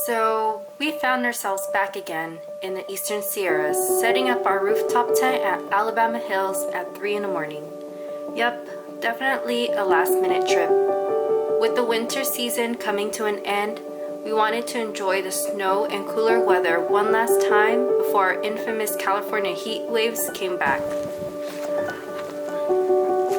So we found ourselves back again in the Eastern Sierras, setting up our rooftop tent at Alabama Hills at 3 in the morning. Yep, definitely a last-minute trip. With the winter season coming to an end, we wanted to enjoy the snow and cooler weather one last time before our infamous California heat waves came back.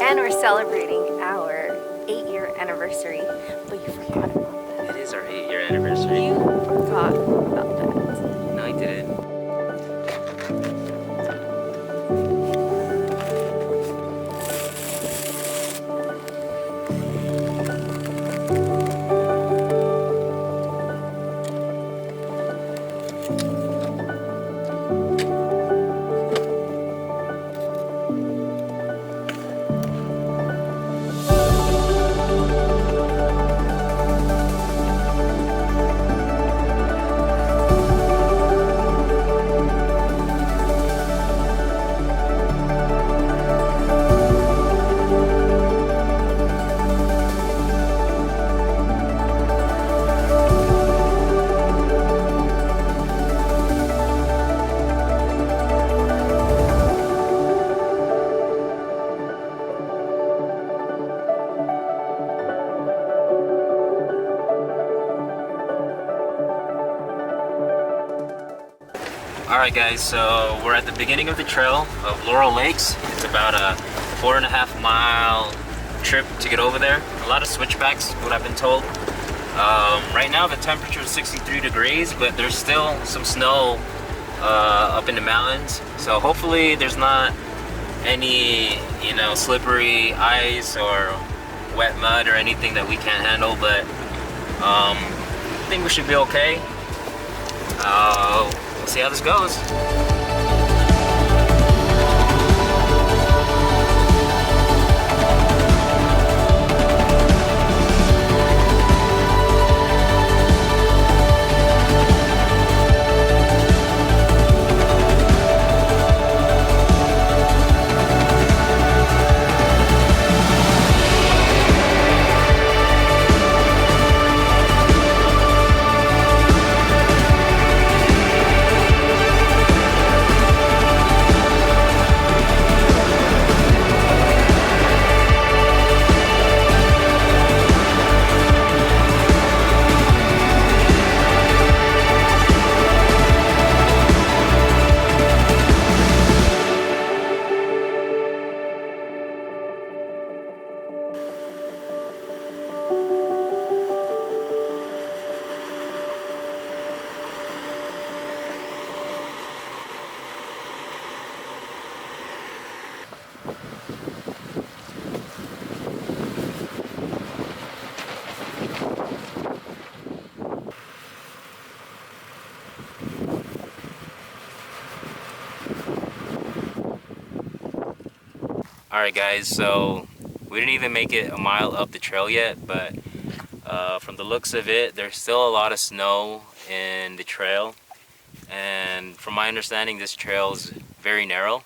And we're celebrating our 8-year anniversary, but you forgot about that. It is our 8-year anniversary. You forgot about that. No, I didn't. Alright guys, so we're at the beginning of the trail of Laurel Lakes. It's about a 4.5 mile trip to get over there. A lot of switchbacks, what I've been told. Right now the temperature is 63 degrees, but there's still some snow up in the mountains. So hopefully there's not any, slippery ice or wet mud or anything that we can't handle, but I think we should be okay. We'll see how this goes. Alright guys, so we didn't even make it a mile up the trail yet, but from the looks of it, there's still a lot of snow in the trail, and from my understanding this trail is very narrow,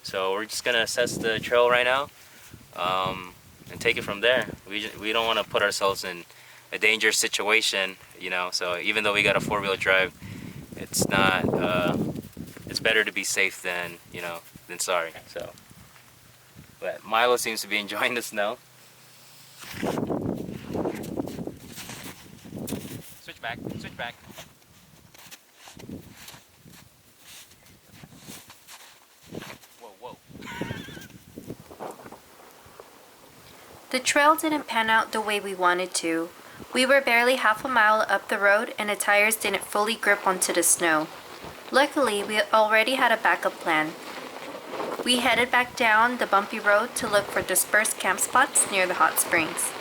so we're just gonna assess the trail right now and take it from there. We don't want to put ourselves in a dangerous situation, so even though we got a 4-wheel drive, it's not it's better to be safe than than sorry. So but Milo seems to be enjoying the snow. Switch back, switch back. Whoa, whoa. The trail didn't pan out the way we wanted to. We were barely half a mile up the road and the tires didn't fully grip onto the snow. Luckily, we already had a backup plan. We headed back down the bumpy road to look for dispersed camp spots near the hot springs.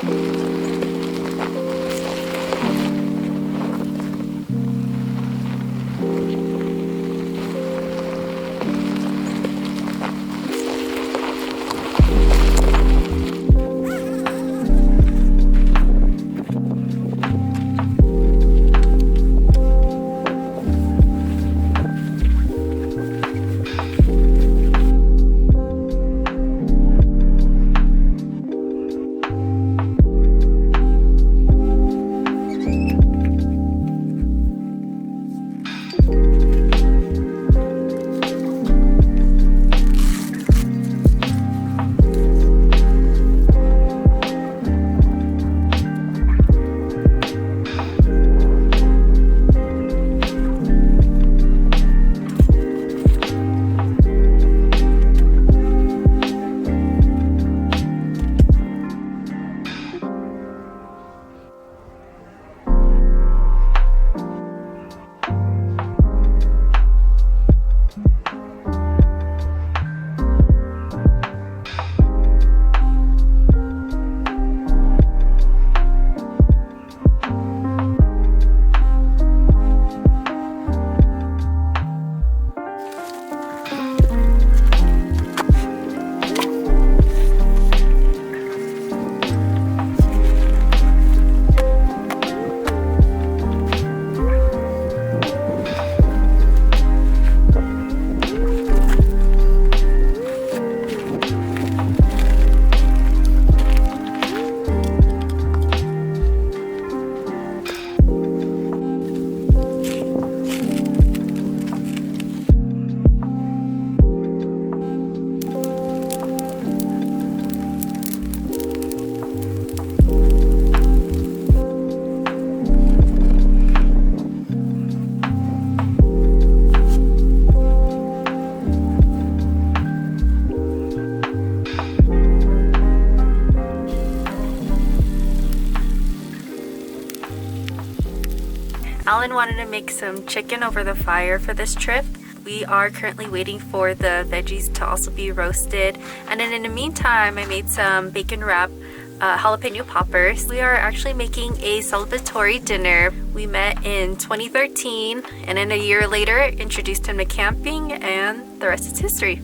Alan wanted to make some chicken over the fire for this trip. We are currently waiting for the veggies to also be roasted. And then in the meantime, I made some bacon wrap jalapeno poppers. We are actually making a celebratory dinner. We met in 2013 and then a year later introduced him to camping, and the rest is history.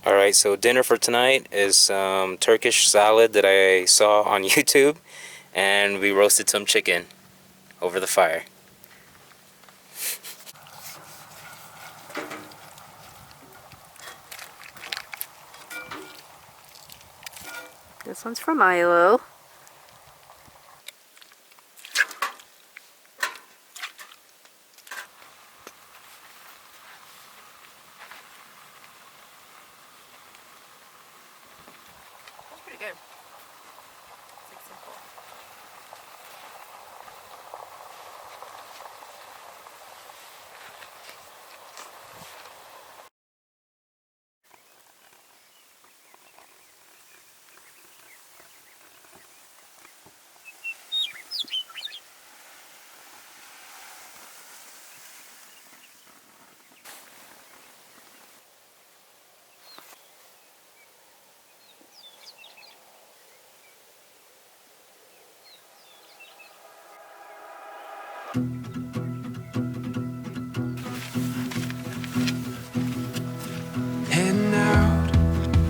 Alright, so dinner for tonight is some Turkish salad that I saw on YouTube, and we roasted some chicken over the fire. This one's from Milo. That's pretty good. It's like simple. Heading out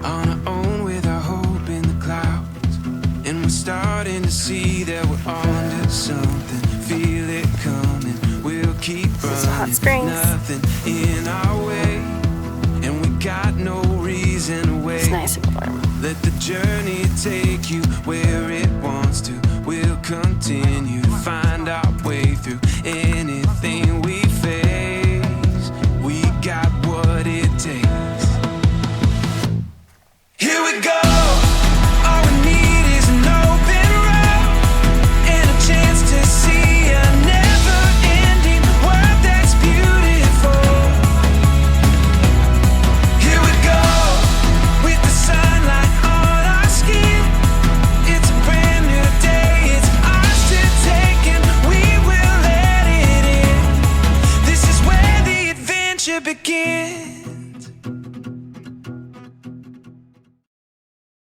on our own with our hope in the clouds, and we're starting to see that we're on to something. Feel it coming, we'll keep This is Hot running. Springs. Nothing in our way, and we got no reason to wait. It's nice and warm. Let the journey take you where it wants to. We'll continue to find our way through anything we face. We got what it takes. Here we go. All we need is an open road and a chance to see a never-ending world that's beautiful. Here we go, with the sunlight on our skin. It's a brand new day, it's ours to take, and we will let it in. This is where the adventure begins.